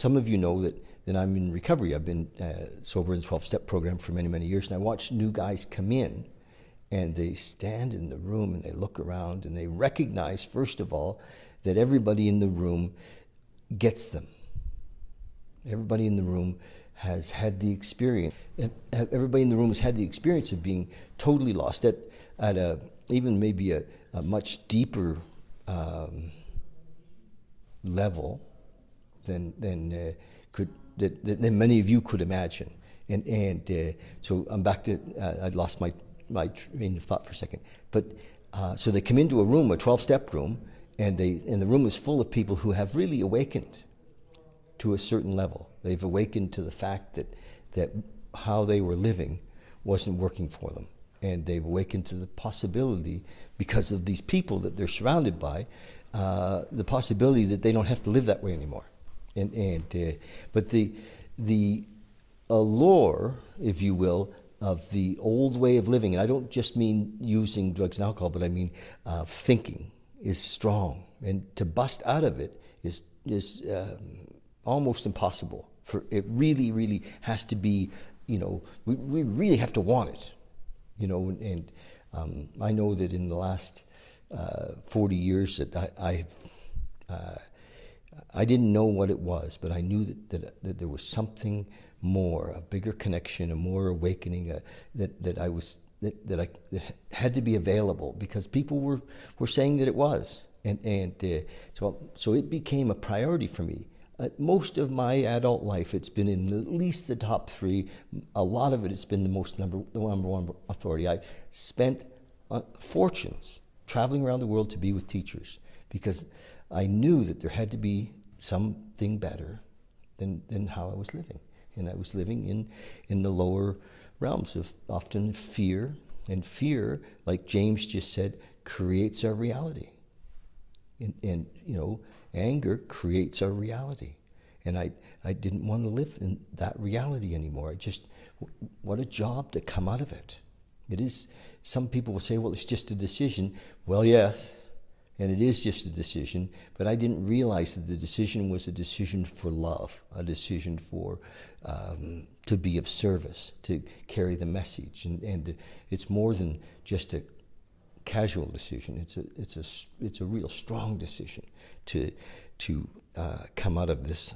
some of you know that I'm in recovery. I've been sober in the 12-step program for many, many years, and I watch new guys come in, and they stand in the room and they look around and they recognize, first of all, that everybody in the room gets them. Everybody in the room has had the experience. Everybody in the room has had the experience of being totally lost at even maybe a much deeper level than many of you could imagine. And so I'm back to I lost my train of thought for a second. But so they come into a room, a 12-step room, and the room is full of people who have really awakened to a certain level. They've awakened to the fact that how they were living wasn't working for them. And they've awakened to the possibility, because of these people that they're surrounded by, the possibility that they don't have to live that way anymore. But the allure, if you will, of the old way of living, and I don't just mean using drugs and alcohol, but I mean thinking, is strong. And to bust out of it is almost impossible. For it really, really has to be, we really have to want it. And I know that in the last 40 years that I didn't know what it was, but I knew that there was something more, a bigger connection, a more awakening, that had to be available, because people were saying that it was, so it became a priority for me. Most of my adult life, it's been in at least the top 3. A lot of it's been the number one authority. I spent fortunes traveling around the world to be with teachers, because I knew that there had to be something better than how I was living. And I was living in the lower realms of often fear. And fear, like James just said, creates our reality. And anger creates our reality. And I didn't want to live in that reality anymore. What a job to come out of it. It is, some people will say, well, it's just a decision. Well, yes, and it is just a decision, but I didn't realize that the decision was a decision for love, a decision for to be of service, to carry the message. And it's more than just a casual decision. It's a real strong decision to come out of this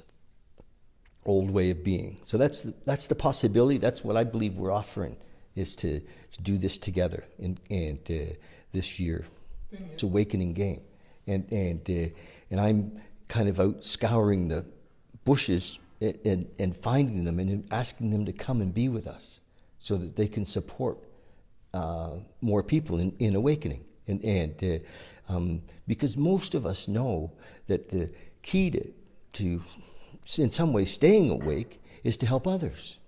old way of being. So that's the possibility. That's what I believe we're offering, is to do this together and this year. It's an awakening game, and I'm kind of out scouring the bushes and finding them and asking them to come and be with us, so that they can support more people in awakening. And because most of us know that the key to in some ways staying awake is to help others.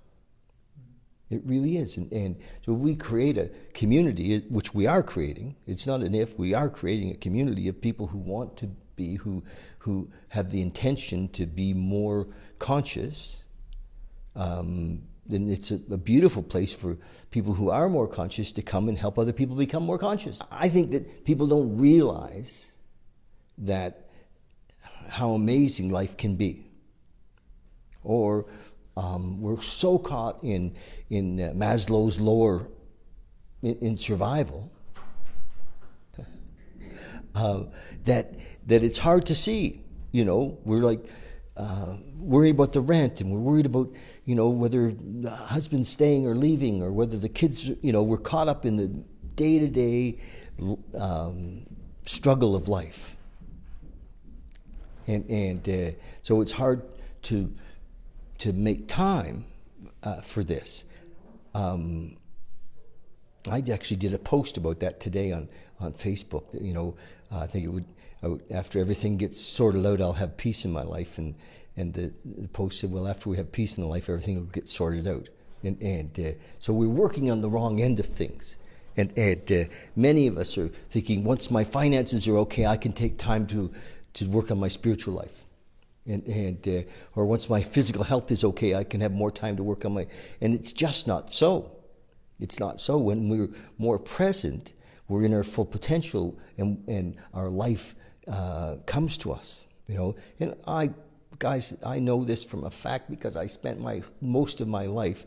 It really is. And so we create a community, which we are creating. It's not an if. We are creating a community of people who want to be, who have the intention to be more conscious. Then it's a beautiful place for people who are more conscious to come and help other people become more conscious. I think that people don't realize that how amazing life can be. Or we're so caught in Maslow's lower in survival that it's hard to see. We're like worried about the rent, and we're worried about whether the husband's staying or leaving, or whether the kids. We're caught up in the day-to-day struggle of life, and so it's hard to make time for this. I actually did a post about that today on Facebook. I think it would, after everything gets sorted out, I'll have peace in my life. And the post said, well, after we have peace in the life, everything will get sorted out. And so we're working on the wrong end of things. And many of us are thinking, once my finances are okay, I can take time to work on my spiritual life. Or once my physical health is okay, I can have more time to work on and it's just not so. It's not so. When we're more present, we're in our full potential, and our life comes to us. And I guys, I know this from a fact because I spent most of my life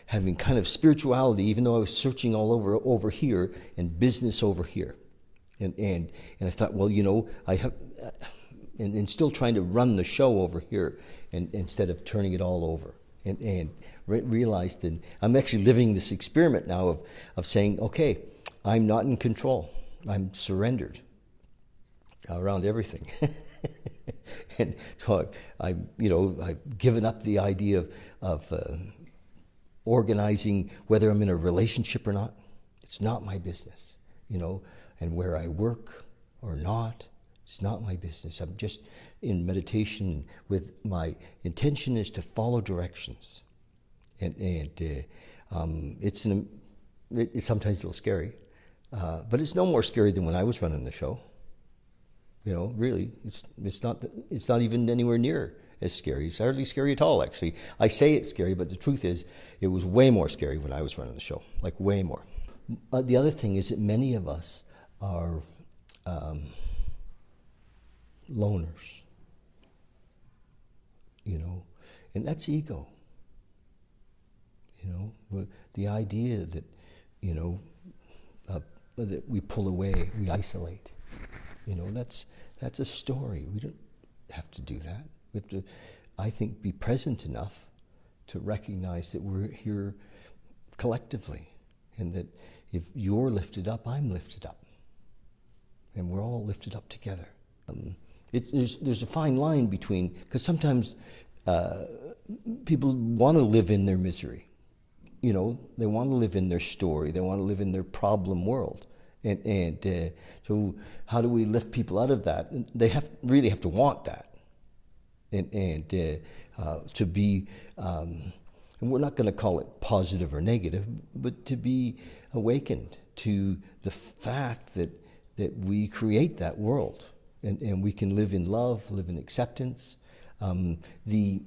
having kind of spirituality, even though I was searching all over here and business over here. And I thought, well, I have, and still trying to run the show over here, and instead of turning it all over, and realized that I'm actually living this experiment now of saying, okay, I'm not in control. I'm surrendered around everything. And so I've given up the idea of organizing whether I'm in a relationship or not. It's not my business, and where I work or not, it's not my business. I'm just in meditation with my intention is to follow directions. And it's sometimes a little scary, but it's no more scary than when I was running the show. Really, it's not even anywhere near as scary. It's hardly scary at all, actually. I say it's scary, but the truth is, it was way more scary when I was running the show, like way more. The other thing is that many of us are loners, and that's ego. The idea that, that we pull away, we isolate. That's a story. We don't have to do that. We have to, I think, be present enough to recognize that we're here collectively, and that if you're lifted up, I'm lifted up, and we're all lifted up together. There's a fine line between, because sometimes people want to live in their misery. They want to live in their story. They want to live in their problem world. And so how do we lift people out of that? They really have to want that. And to be, and we're not going to call it positive or negative, but to be awakened to the fact that we create that world. And we can live in love, live in acceptance. The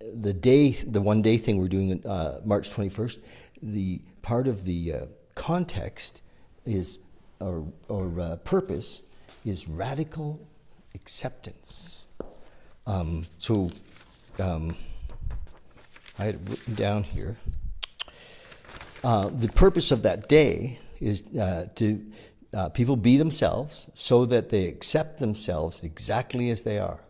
one day thing we're doing on March 21st, the part of the context is, or purpose is radical acceptance. So I had it written down here. The purpose of that day is to people be themselves so that they accept themselves exactly as they are.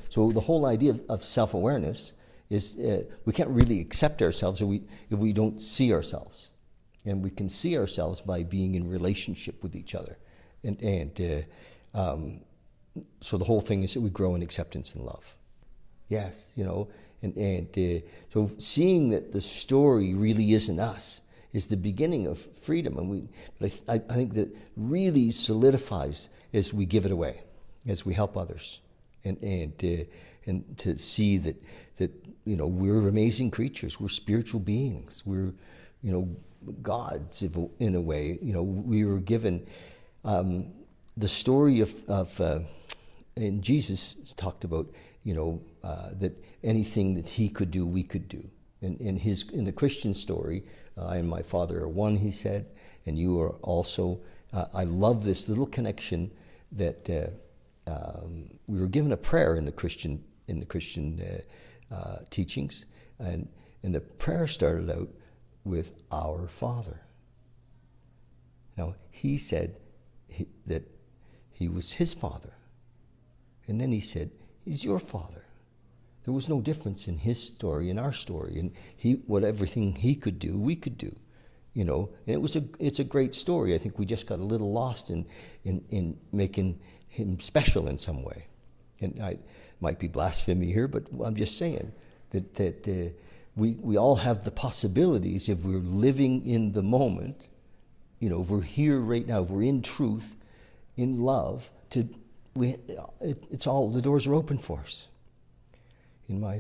So the whole idea of self-awareness is we can't really accept ourselves if we don't see ourselves. And we can see ourselves by being in relationship with each other. And so the whole thing is that we grow in acceptance and love. Yes, so seeing that the story really isn't us is the beginning of freedom. And I think that really solidifies as we give it away, as we help others. And to see that we're amazing creatures, we're spiritual beings, we're gods in a way. We were given the story of and Jesus talked about that anything that he could do, we could do. In the Christian story, I and my Father are one, he said, and you are also. I love this little connection that we were given a prayer in the Christian teachings, and the prayer started out with our Father. Now he said that he was his Father, and then he said he's your Father. There was no difference in his story and our story, and everything he could do, we could do, And it's a great story. I think we just got a little lost in making him special in some way. And I might be blasphemy here, but I'm just saying that we all have the possibilities if we're living in the moment. If we're here right now, if we're in truth, in love, it's all, the doors are open for us. In my